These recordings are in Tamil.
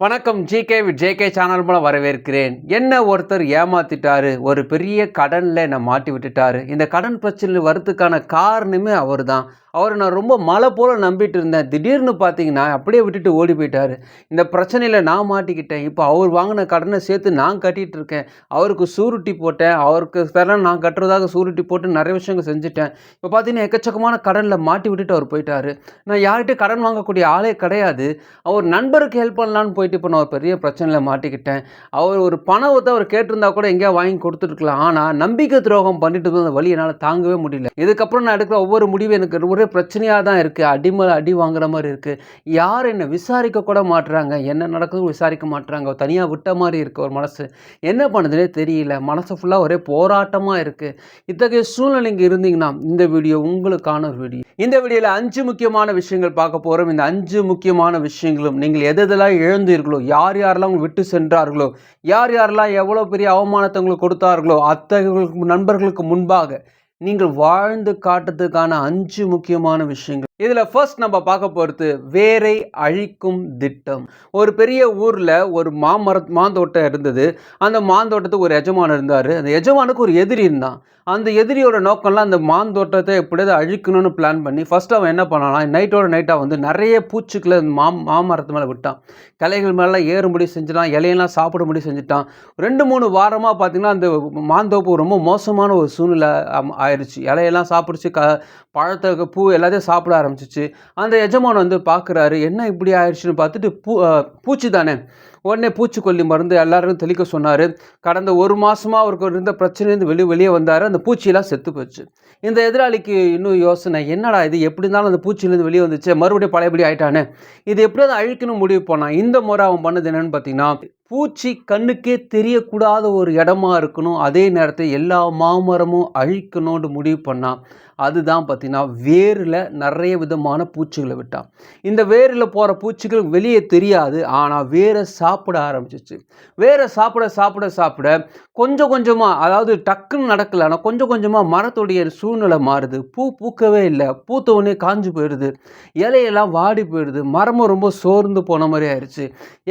வணக்கம். ஜிகே வித் ஜேகே சேனல் மூலம் வரவேற்கிறேன். என்ன ஒருத்தர் ஏமாத்திட்டாரு, ஒரு பெரிய கடனில் என்னை மாட்டி விட்டுட்டாரு. இந்த கடன் பிரச்சனை வரதுக்கான காரணமே அவர் தான். அவரை நான் ரொம்ப மலை போல் நம்பிட்டு இருந்தேன். திடீர்னு பார்த்தீங்கன்னா அப்படியே விட்டுட்டு ஓடி போயிட்டாரு. இந்த பிரச்சனையில் நான் மாட்டிக்கிட்டேன். இப்போ அவர் வாங்கின கடனை சேர்த்து நான் கட்டிகிட்டு இருக்கேன். அவருக்கு சூருட்டி போட்டேன், அவருக்கு தர நான் கட்டுறதாக சூருட்டி போட்டு நிறைய விஷயங்கள் செஞ்சுட்டேன். இப்போ பார்த்தீங்கன்னா எக்கச்சக்கமான கடனில் மாட்டி விட்டுட்டு அவர் போயிட்டாரு. நான் யார்கிட்டையும் கடன் வாங்கக்கூடிய ஆளே கிடையாது. அவர் நண்பருக்கு ஹெல்ப் பண்ணலான்னு போயிட்டு இப்போ நான் ஒரு பெரிய பிரச்சனையில் மாட்டிக்கிட்டேன். அவர் ஒரு பணத்தை அவர் கேட்டிருந்தா கூட எங்கேயா வாங்கி கொடுத்துருக்கலாம். ஆனால் நம்பிக்கை துரோகம் பண்ணிட்டு இருந்த வழி என்னால் தாங்கவே முடியல. இதுக்கப்புறம் நான் எடுக்கிற ஒவ்வொரு முடிவும் எனக்கு ஒரே பிரச்சனையாக தான் இருக்குது. அடி வாங்குற மாதிரி இருக்குது. யார் என்னை விசாரிக்க கூட மாட்டுறாங்க, என்ன நடக்குதுன்னு விசாரிக்க மாட்டுறாங்க. தனியாக விட்ட மாதிரி இருக்குது ஒரு மனசு. என்ன பண்ணுதுன்னே தெரியல. மனசு ஃபுல்லாக ஒரே போராட்டமாக இருக்குது. இத்தகைய சூழ்நிலை இங்கே இருந்தீங்கன்னா இந்த வீடியோ உங்களுக்கான ஒரு வீடியோ. இந்த வீடியோவில் 5 முக்கியமான விஷயங்கள் பார்க்க போகிறோம். இந்த 5 முக்கியமான விஷயங்களும் நீங்கள் எதெல்லாம் இழந்தீர்களோ, யார் யாரெல்லாம் உங்களை விட்டு சென்றார்களோ, யார் யாரெல்லாம் எவ்வளோ பெரிய அவமானத்தை உங்களுக்கு கொடுத்தார்களோ, அத்தகைய நண்பர்களுக்கு முன்பாக நீங்கள் வாழ்ந்து காட்டுறதுக்கான 5 முக்கியமான விஷயங்கள். இதில் ஃபர்ஸ்ட் நம்ம பார்க்க போகிறது வேரை அழிக்கும் திட்டம். ஒரு பெரிய ஊரில் ஒரு மாந்தோட்டம் இருந்தது. அந்த மாந்தோட்டத்துக்கு ஒரு எஜமான் இருந்தார். அந்த எஜமானுக்கு ஒரு எதிரி இருந்தான். அந்த எதிரியோட நோக்கம்லாம் அந்த மாந்தோட்டத்தை எப்படியாவது அழிக்கணும்னு பிளான் பண்ணி ஃபர்ஸ்ட் அவன் என்ன பண்ணானா, நைட்டோட நைட்டாக வந்து நிறைய பூச்சிக்களை மாமரத்து மேலே விட்டான். கிளைகள் மேலாம் ஏறும்படி செஞ்சுட்டான், இலையெல்லாம் சாப்பிடும்படி செஞ்சுட்டான். 2-3 வாரமாக பார்த்திங்கன்னா அந்த மாந்தோப்பு ரொம்ப மோசமான ஒரு சூழ்நிலை ஆயிடுச்சு. இலையெல்லாம் சாப்பிடுச்சு, பழத்தை பூ எல்லாத்தையும் சாப்பிட ஆரம்பிச்சிச்சு. அந்த எஜமான் வந்து பார்க்குறாரு, என்ன இப்படி ஆயிடுச்சுன்னு பார்த்துட்டு பூச்சி தானே, உடனே பூச்சிக்கொல்லி மருந்து எல்லாரும் தெளிக்க சொன்னார். கடந்த 1 மாதமாக அவருக்கு இருந்த பிரச்சனையிலேருந்து வெளியே வந்தார். அந்த பூச்சியெல்லாம் செத்து போச்சு. இந்த எதிராளிக்கு இன்னும் யோசனை, என்னடா இது, எப்படி இருந்தாலும் அந்த பூச்சியிலேருந்து வெளியே வந்துச்சு, மறுபடியும் பழையபடி ஆயிட்டானே, இது எப்படியாவது அழிக்கணும் முடிவு போனான். இந்த முறை அவன் பண்ணது என்னன்னு பார்த்தீங்கன்னா, பூச்சி கண்ணுக்கே தெரியக்கூடாத ஒரு இடமா இருக்கணும், அதே நேரத்தில் எல்லா மாமரமும் அழிக்கணும்னு முடிவு பண்ணான். அதுதான் பார்த்தீங்கன்னா வேரில் நிறைய விதமான பூச்சிகளை விட்டான். இந்த வேரில் போகிற பூச்சிகள் வெளியே தெரியாது, ஆனால் வேரை சாப்பிட ஆரம்பிச்சிச்சு. வேரை சாப்பிட கொஞ்சம் கொஞ்சமாக, அதாவது டக்குன்னு நடக்கல, ஆனால் கொஞ்சம் கொஞ்சமாக மரத்துடைய சூழ்நிலை மாறுது. பூக்கவே இல்லை, பூத்த உடனே காஞ்சு போயிடுது, இலையெல்லாம் வாடி போயிடுது, மரமும் ரொம்ப சோர்ந்து போன மாதிரி ஆயிடுச்சு.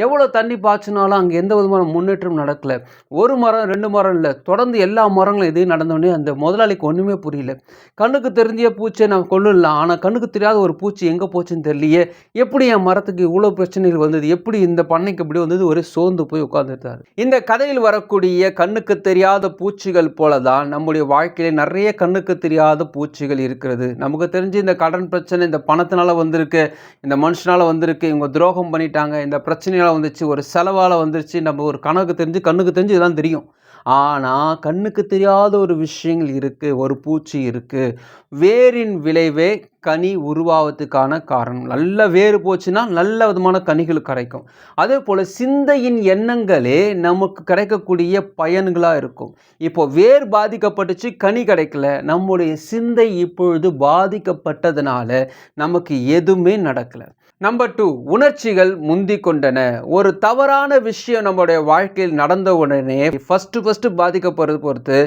எவ்வளோ தண்ணி பாய்ச்சினாலும் அங்கே எந்த விதமான முன்னேற்றம் நடக்கலை. 1 மரம் 2 மரம் இல்லை, தொடர்ந்து எல்லா மரங்களும் எதையும் நடந்தோடனே அந்த முதலாளிக்கு ஒன்றுமே புரியல. கண்ணுக்கு தெரிஞ்ச பூச்சியை நான் கொள்ளலாம், ஆனால் கண்ணுக்கு தெரியாத ஒரு பூச்சி எங்கே போச்சுன்னு தெரியலையே, எப்படி என் மரத்துக்கு இவ்வளோ பிரச்சனைகள் வந்தது, எப்படி இந்த பண்ணைக்கு இப்படி வந்தது, ஒரு சோர்ந்து போய் உட்காந்துட்டார். இந்த கதையில் வரக்கூடிய கண்ணுக்கு தெரியாத பூச்சிகள் போல தான் நம்முடைய வாழ்க்கையில் நிறைய கண்ணுக்கு தெரியாத பூச்சிகள் இருக்கிறது. நமக்கு தெரிஞ்சு இந்த கடன் பிரச்சனை இந்த பணத்தினால வந்திருக்கு, இந்த மனுஷனால் வந்திருக்கு, இவங்க துரோகம் பண்ணிட்டாங்க, இந்த பிரச்சனையால் வந்துச்சு, ஒரு செலவால் வந்துருச்சு, நம்ம ஒரு கண்ணுக்கு தெரிஞ்சு இதெல்லாம் தெரியும். ஆனால் கண்ணுக்கு தெரியாத ஒரு விஷயங்கள் இருக்குது, ஒரு பூச்சி இருக்குது. வேரின் விளைவே கனி உருவாவதுக்கான காரணம். நல்ல வேறு போச்சுன்னா நல்ல விதமான கனிகள் கிடைக்கும். அதே போல் சிந்தையின் எண்ணங்களே நமக்கு கிடைக்கக்கூடிய பயன்களாக இருக்கும். இப்போ வேர் பாதிக்கப்பட்டுச்சு, கனி கிடைக்கல. நம்முடைய சிந்தை இப்பொழுது பாதிக்கப்பட்டதுனால நமக்கு எதுவுமே நடக்கலை. நம்பர் 2, உணர்ச்சிகள் முந்தி கொண்டன. ஒரு தவறான விஷயம் நம்முடைய வாழ்க்கையில் நடந்த உடனே ஃபர்ஸ்ட் பாதிக்கப்படுறது பொறுத்து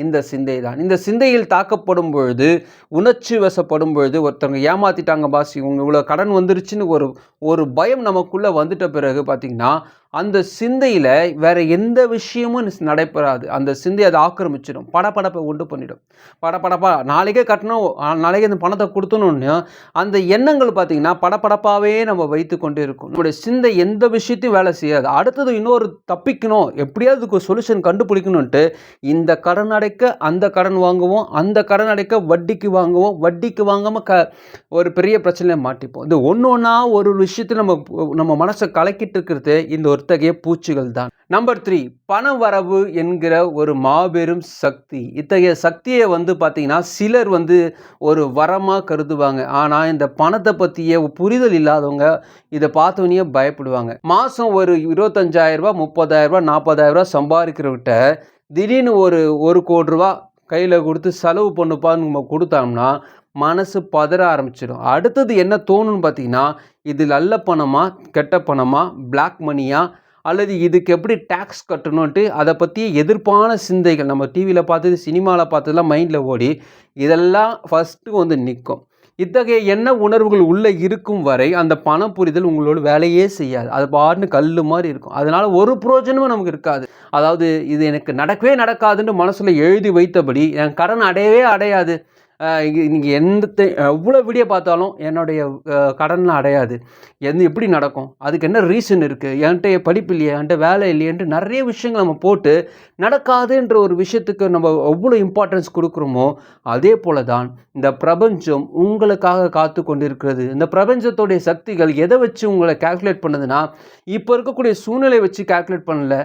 இந்த சிந்தை தான். இந்த சிந்தையில் தாக்கப்படும் பொழுது, உணர்ச்சி வசப்படும் பொழுது, ஒருத்தவங்க ஏமாத்திட்டாங்க பாஸ், இவங்க இவ்வளோ கடன் வந்துருச்சுன்னு ஒரு பயம் நமக்குள்ளே வந்துட்ட பிறகு பார்த்திங்கன்னா அந்த சிந்தையில் வேறு எந்த விஷயமும் நடைபெறாது. அந்த சிந்தை அதை ஆக்கிரமிச்சிடும், படப்படப்பை உண்டு பண்ணிடும். படப்படப்பா நாளைக்கே கட்டணும், நாளைக்கே இந்த பணத்தை கொடுத்தணுன்னு அந்த எண்ணங்கள் பார்த்திங்கன்னா படப்படப்பாகவே நம்ம வைத்து கொண்டு இருக்கும். நம்முடைய சிந்தை எந்த விஷயத்தையும் வேலை செய்யாது. அடுத்தது இன்னொரு தப்பிக்கணும், எப்படியாவது இதுக்கு சொல்யூஷன் கண்டுபிடிக்கணுன்ட்டு இந்த கடன் அடைக்க அந்த கடன் வாங்குவோம், அந்த கடன் அடைக்க வட்டிக்கு வாங்குவோம், வட்டிக்கு வாங்காமல் ஒரு பெரிய பிரச்சனையை மாட்டிப்போம். இது ஒன்றா ஒரு விஷயத்தில் நம்ம மனசை கலக்கிட்டு இருக்கிறது இந்த ஒருத்தகைய பூச்சிகள் தான். நம்பர் 3, பண வரவு என்கிற ஒரு மாபெரும் சக்தி. இத்தகைய சக்தியை வந்து பார்த்தீங்கன்னா சிலர் வந்து ஒரு வரமாக கருதுவாங்க. ஆனால் இந்த பணத்தை பற்றிய புரிதல் இல்லாதவங்க இதை பார்த்தோன்னே பயப்படுவாங்க. மாதம் ஒரு 25,000 ரூபா, 30,000 ரூபா, 40,000 ரூபா சம்பாதிக்கிறவிட்ட திடீர்னு ஒரு 1 கோடி ரூபா கையில் கொடுத்து செலவு பண்ணுப்பான்னு நம்ம கொடுத்தோம்னா மனசு பதற ஆரம்பிச்சிடும். அடுத்தது என்ன தோணுன்னு பார்த்தீங்கன்னா, இது நல்ல பணமா கெட்ட பணமா, பிளாக் மணியா, அல்லது இதுக்கு எப்படி டேக்ஸ் கட்டணுன்ட்டு அதை பற்றி எதிர்ப்பான சிந்தைகள் நம்ம டிவியில் பார்த்தது, சினிமாவில் பார்த்ததெல்லாம் மைண்டில் ஓடி இதெல்லாம் ஃபஸ்ட்டு வந்து நிற்கும். இத்தகைய எண்ண உணர்வுகள் உள்ளே இருக்கும் வரை அந்த பண புரிதல் உங்களோட வேலையே செய்யாது. அது பாட்டுன்னு கல் மாதிரி இருக்கும். அதனால் ஒரு பிரயோஜனமும் நமக்கு இருக்காது. அதாவது இது எனக்கு நடக்கவே நடக்காதுன்னு மனசில் எழுதி வைத்தபடி என் கடன் அடையவே அடையாது, நீங்கள் எவ்வளோ வீடியோ பார்த்தாலும் என்னுடைய கடன்லாம் அடையாது, எப்படி நடக்கும், அதுக்கு என்ன ரீசன் இருக்குது, என்கிட்ட படிப்பு இல்லையா, என்கிட்ட வேலை இல்லையன்ட்டு நிறைய விஷயங்கள் நம்ம போட்டு நடக்காதுன்ற ஒரு விஷயத்துக்கு நம்ம எவ்வளோ இம்பார்ட்டன்ஸ் கொடுக்குறோமோ அதே போல தான் இந்த பிரபஞ்சம் உங்களுக்காக காத்து கொண்டிருக்கிறது. இந்த பிரபஞ்சத்துடைய சக்திகள் எதை வச்சு உங்களை கால்குலேட் பண்ணுதுன்னா, இப்போ இருக்கக்கூடிய சூழ்நிலை வச்சு கால்குலேட் பண்ணல.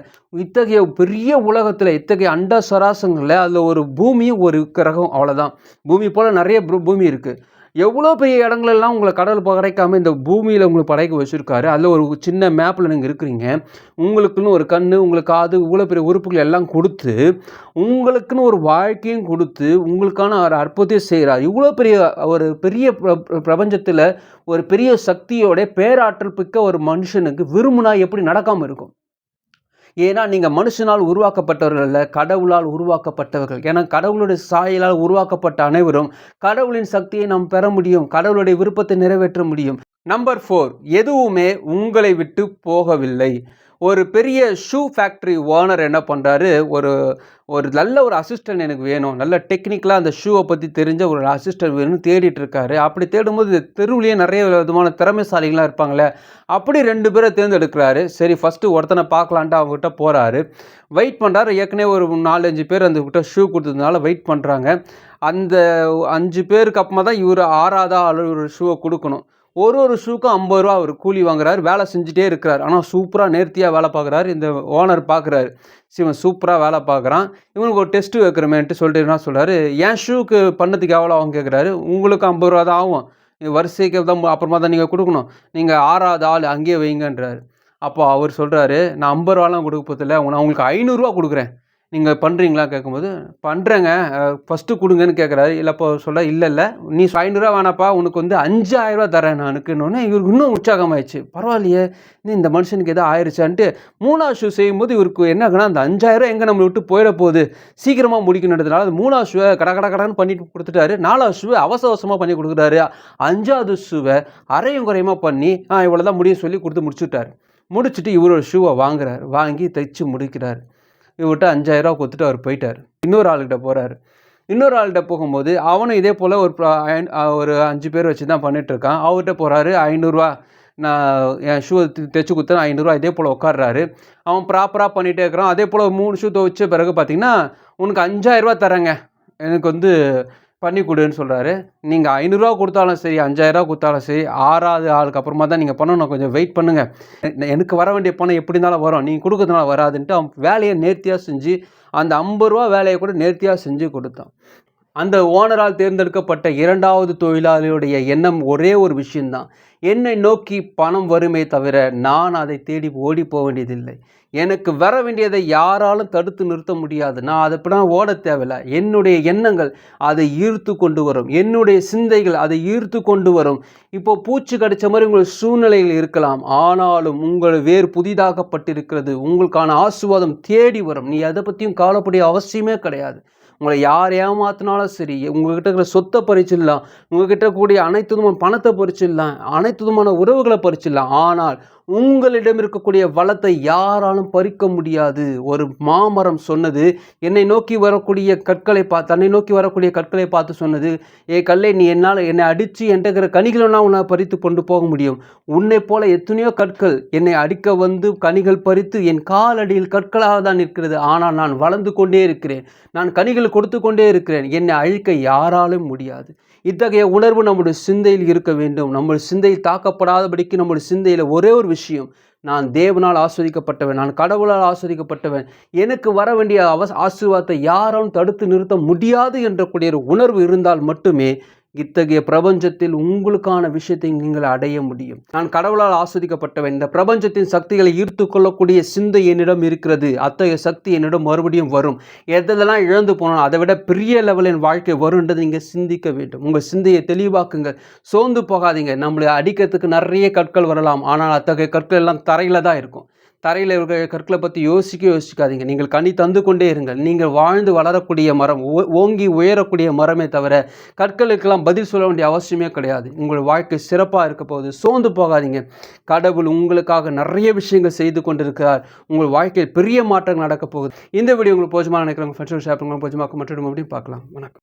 இத்தகைய பெரிய உலகத்தில், இத்தகைய அண்ட சராசங்களில் அதில் ஒரு பூமியும் ஒரு கிரகம், அவ்வளோதான். பூமி போல் நிறைய பூமி இருக்குது. எவ்வளோ பெரிய இடங்களெல்லாம் உங்களை கடல் படைக்காமல் இந்த பூமியில் உங்களுக்கு படைக்க வச்சுருக்காரு. அதில் ஒரு சின்ன மேப்பில் நீங்கள் இருக்கிறீங்க. உங்களுக்குன்னு ஒரு கண், உங்களுக்கு காது, இவ்வளோ பெரிய உறுப்புகள் எல்லாம் கொடுத்து, உங்களுக்குன்னு ஒரு வாழ்க்கையும் கொடுத்து, உங்களுக்கான ஒரு அற்புதத்தையும் செய்கிறார். இவ்வளோ பெரிய ஒரு பெரிய பிரபஞ்சத்தில் ஒரு பெரிய சக்தியோட பேராற்றல் மிக்க ஒரு மனுஷனுக்கு விரும்புனா எப்படி நடக்காமல் இருக்கும்? ஏன்னா நீங்கள் மனுஷனால் உருவாக்கப்பட்டவர்கள் அல்ல, கடவுளால் உருவாக்கப்பட்டவர்கள். ஏன்னா கடவுளுடைய சாயலால் உருவாக்கப்பட்ட அனைவரும் கடவுளின் சக்தியை நாம் பெற முடியும், கடவுளுடைய விருப்பத்தை நிறைவேற்ற முடியும். நம்பர் 4, எதுவுமே உங்களை விட்டு போகவில்லை. ஒரு பெரிய ஷூ ஃபேக்ட்ரி ஓனர் என்ன பண்ணுறாரு, ஒரு நல்ல ஒரு அசிஸ்டன்ட் எனக்கு வேணும், நல்ல டெக்னிக்கலாக அந்த ஷூவை பற்றி தெரிஞ்ச ஒரு அசிஸ்டன்ட் வேணும்னு தேடிட்டு இருக்காரு. அப்படி தேடும்போது தெருவுலேயே நிறைய விதமான திறமைசாலிகளாக இருப்பாங்களே, அப்படி 2 பேரை தேர்ந்தெடுக்கிறாரு. சரி, ஃபஸ்ட்டு ஒருத்தனை பார்க்கலான்ட்டு அவங்ககிட்ட போகிறாரு. வெயிட் பண்ணுறாரு. ஏற்கனவே ஒரு 4-5 பேர் அந்த கிட்ட ஷூ கொடுத்ததுனால வெயிட் பண்ணுறாங்க. அந்த 5 பேருக்கு அப்புறமா தான் இவர் 6ஆவது ஆள் ஒரு ஷூவை கொடுக்கணும். ஒரு ஷூக்கும் 50 ரூபா அவர் கூலி வாங்குறாரு. வேலை செஞ்சுட்டே இருக்கிறார். ஆனால் சூப்பராக நேர்த்தியாக வேலை பார்க்குறாரு. இந்த ஓனர் பார்க்குறாரு, இவன் சூப்பராக வேலை பார்க்குறான், இவனுக்கு ஒரு டெஸ்ட்டு வைக்கிறமேன்ட்டு சொல்லிட்டு என்ன சொல்கிறாரு, என் ஷூக்கு பண்ணதுக்கு எவ்வளோ ஆகும் கேட்குறாரு. உங்களுக்கு 50 ரூபா தான் ஆகும், வரிசைக்கு தான் அப்புறமா தான் நீங்கள் கொடுக்கணும், நீங்கள் 6ஆவது ஆள் அங்கேயே வைங்கன்றாரு. அப்போ அவர் சொல்கிறாரு, நான் 50 ரூபாலாம் கொடுக்க போதில்லை, நான் உங்களுக்கு 500 ரூபா கொடுக்குறேன், நீங்கள் பண்ணுறீங்களா கேட்கும்போது, பண்ணுறேங்க, ஃபஸ்ட்டு கொடுங்கன்னு கேட்குறாரு. இல்லை இப்போ சொல்ல, இல்லை நீ 500 ரூபா வேணாப்பா, உனக்கு வந்து 5000 ரூபா தரேன் நானுக்குன்னொன்னே இவருக்கு இன்னும் உற்சாகமாயிடுச்சு. பரவாயில்லையே, இந்த மனுஷனுக்கு எதோ ஆயிடுச்சான்ட்டு 3ஆவது ஷூ செய்யும்போது இவருக்கு என்ன ஆகுனா, அந்த 5000 எங்கே நம்மளை விட்டு போயிட போகுது, சீக்கிரமாக முடிக்கணுன்றதுனால அந்த 3ஆவது ஷூவை கடன்னு பண்ணிட்டு கொடுத்துட்டாரு. 4ஆவது ஷூவை அவசரமாக பண்ணி கொடுக்குறாரு. 5ஆவது ஷூவை அரையும் குறையுமா பண்ணி இவ்வளோ தான் முடியும் சொல்லி கொடுத்து முடிச்சுட்டார். முடிச்சுட்டு இவரோட ஷூவை வாங்குறாரு, வாங்கி தைச்சு முடிக்கிறார். இவர்கிட்ட 5000 ரூபா கொடுத்துட்டு அவர் போயிட்டார். இன்னொரு ஆளுகிட்ட போகிறாரு. இன்னொரு ஆள்கிட்ட போகும்போது அவனும் இதே போல் ஒரு 5 பேர் வச்சு தான் பண்ணிகிட்ருக்கான். அவர்கிட்ட போகிறாரு, 500 ரூபா நான் என் ஷூ தைச்சி கொடுத்தேன், 500 ரூபா. இதே போல் உட்கார்றாரு. அவன் ப்ராப்பராக பண்ணிகிட்டே இருக்கிறான். அதே போல் 3 ஷூ துவைச்ச பிறகு பார்த்தீங்கன்னா, உனக்கு 5000 ரூபா தரேங்க, எனக்கு வந்து பண்ணி கொடுன்னு சொல்கிறாரு. நீங்கள் 500 ரூபா கொடுத்தாலும் சரி, 5000 ரூபா கொடுத்தாலும் சரி, 6ஆவது ஆளுக்கு அப்புறமா தான் நீங்கள் பண்ணணும், கொஞ்சம் வெயிட் பண்ணுங்கள், எனக்கு வர வேண்டிய பணம் எப்படி இருந்தாலும் வரும், நீங்கள் கொடுக்கறதுனால வராதுன்ட்டு அவன் வேலையை நேர்த்தியாக செஞ்சு அந்த 50 ரூபா வேலையை கூட நேர்த்தியாக செஞ்சு கொடுத்தான். அந்த ஓனரால் தேர்ந்தெடுக்கப்பட்ட 2வது தொழிலாளியுடைய எண்ணம் ஒரே ஒரு விஷயந்தான், என்னை நோக்கி பணம் வருமே தவிர நான் அதை தேடி ஓடி போக வேண்டியதில்லை, எனக்கு வர வேண்டியதை யாராலும் தடுத்து நிறுத்த முடியாது, நான் அதை இப்படி ஓட தேவையில்லை, என்னுடைய எண்ணங்கள் அதை ஈர்த்து கொண்டு வரும், என்னுடைய சிந்தைகள் அதை ஈர்த்து கொண்டு வரும். இப்போ பூச்சி கடிச்ச மாதிரி உங்கள் சூழ்நிலையில் இருக்கலாம், ஆனாலும் உங்கள் வேறு புதிதாகப்பட்டிருக்கிறது, உங்களுக்கான ஆசீர்வாதம் தேடி வரும். நீ அதை பற்றியும் கவலைப்பட அவசியமே கிடையாது. உங்களை யார் ஏமாத்தினாலும் சரி, உங்கள்கிட்ட இருக்கிற சொத்தை பறிச்சிடலாம், உங்கள்கிட்ட கூடிய அனைத்து விதமான பணத்தை பறிச்சிடலாம், அனைத்து விதமான உறவுகளை பறிச்சிடலாம், ஆனால் உங்களிடம் இருக்கக்கூடிய வளத்தை யாராலும் பறிக்க முடியாது. ஒரு மாமரம் சொன்னது, என்னை நோக்கி வரக்கூடிய கற்களை பார்த்து, தன்னை நோக்கி வரக்கூடிய கற்களை பார்த்து சொன்னது, கல்லை நீ என்னை அடித்து என்கிற கனிகளா உன்னை பறித்து கொண்டு போக முடியும், உன்னை போல எத்தனையோ கற்கள் என்னை அடிக்க வந்து கனிகள் பறித்து என் காலடியில் கற்களாக தான் நிற்கிறது, ஆனால் நான் வளர்ந்து கொண்டே இருக்கிறேன், நான் கனிகள் கொடுத்து கொண்டே இருக்கிறேன், என்னை அழிக்க யாராலும் முடியாது. இத்தகைய உணர்வு நம்முடைய சிந்தையில் இருக்க வேண்டும். நம்முடைய சிந்தையில் தாக்கப்படாதபடிக்கு நம்முடைய சிந்தையில் ஒரே ஒரு விஷயம், நான் தேவனால் ஆஸ்வதிக்கப்பட்டவன், நான் கடவுளால் ஆஸ்வதிக்கப்பட்டவன், எனக்கு வர வேண்டிய ஆசீர்வாதத்தை யாராலும் தடுத்து நிறுத்த முடியாது என்ற கூடிய ஒரு உணர்வு இருந்தால் மட்டுமே இத்தகைய பிரபஞ்சத்தில் உங்களுக்கான விஷயத்தை நீங்கள் அடைய முடியும். நான் கடவுளால் ஆஸ்வதிக்கப்பட்டவன், இந்த பிரபஞ்சத்தின் சக்திகளை ஈர்த்து கொள்ளக்கூடிய சிந்தை என்னிடம் இருக்கிறது, அத்தகைய சக்தி என்னிடம் மறுபடியும் வரும், எதெல்லாம் இழந்து போனால் அதை விட பெரிய லெவலின் வாழ்க்கை வரும்ன்றது நீங்கள் சிந்திக்க வேண்டும். உங்கள் சிந்தையை தெளிவாக்குங்கள், சோர்ந்து போகாதீங்க. நம்மளை அடிக்கிறதுக்கு நிறைய கற்கள் வரலாம், ஆனால் அத்தகைய கற்கள் எல்லாம் தரையில் தான் இருக்கும். தரையில் இருக்கிற கற்களை பற்றி யோசிக்காதீங்க. நீங்கள் கனி தந்து கொண்டே இருங்கள். நீங்கள் வாழ்ந்து வளரக்கூடிய மரம், ஓங்கி உயரக்கூடிய மரமே தவிர கற்களுக்கெல்லாம் பதில் சொல்ல வேண்டிய அவசியமே கிடையாது. உங்கள் வாழ்க்கை சிறப்பாக இருக்க போகுது. சோர்ந்து போகாதீங்க. கடவுள் உங்களுக்காக நிறைய விஷயங்கள் செய்து கொண்டிருக்கிறார். உங்கள் வாழ்க்கையில் பெரிய மாற்றங்கள் நடக்க போகுது. இந்த வீடியோ உங்களுக்கு போதுமான நினைக்கிறவங்க ஃப்ரெண்ட்ஸோட ஷேர் பண்ணுங்க. போதுமாக்க மட்டும் பார்க்கலாம். வணக்கம்.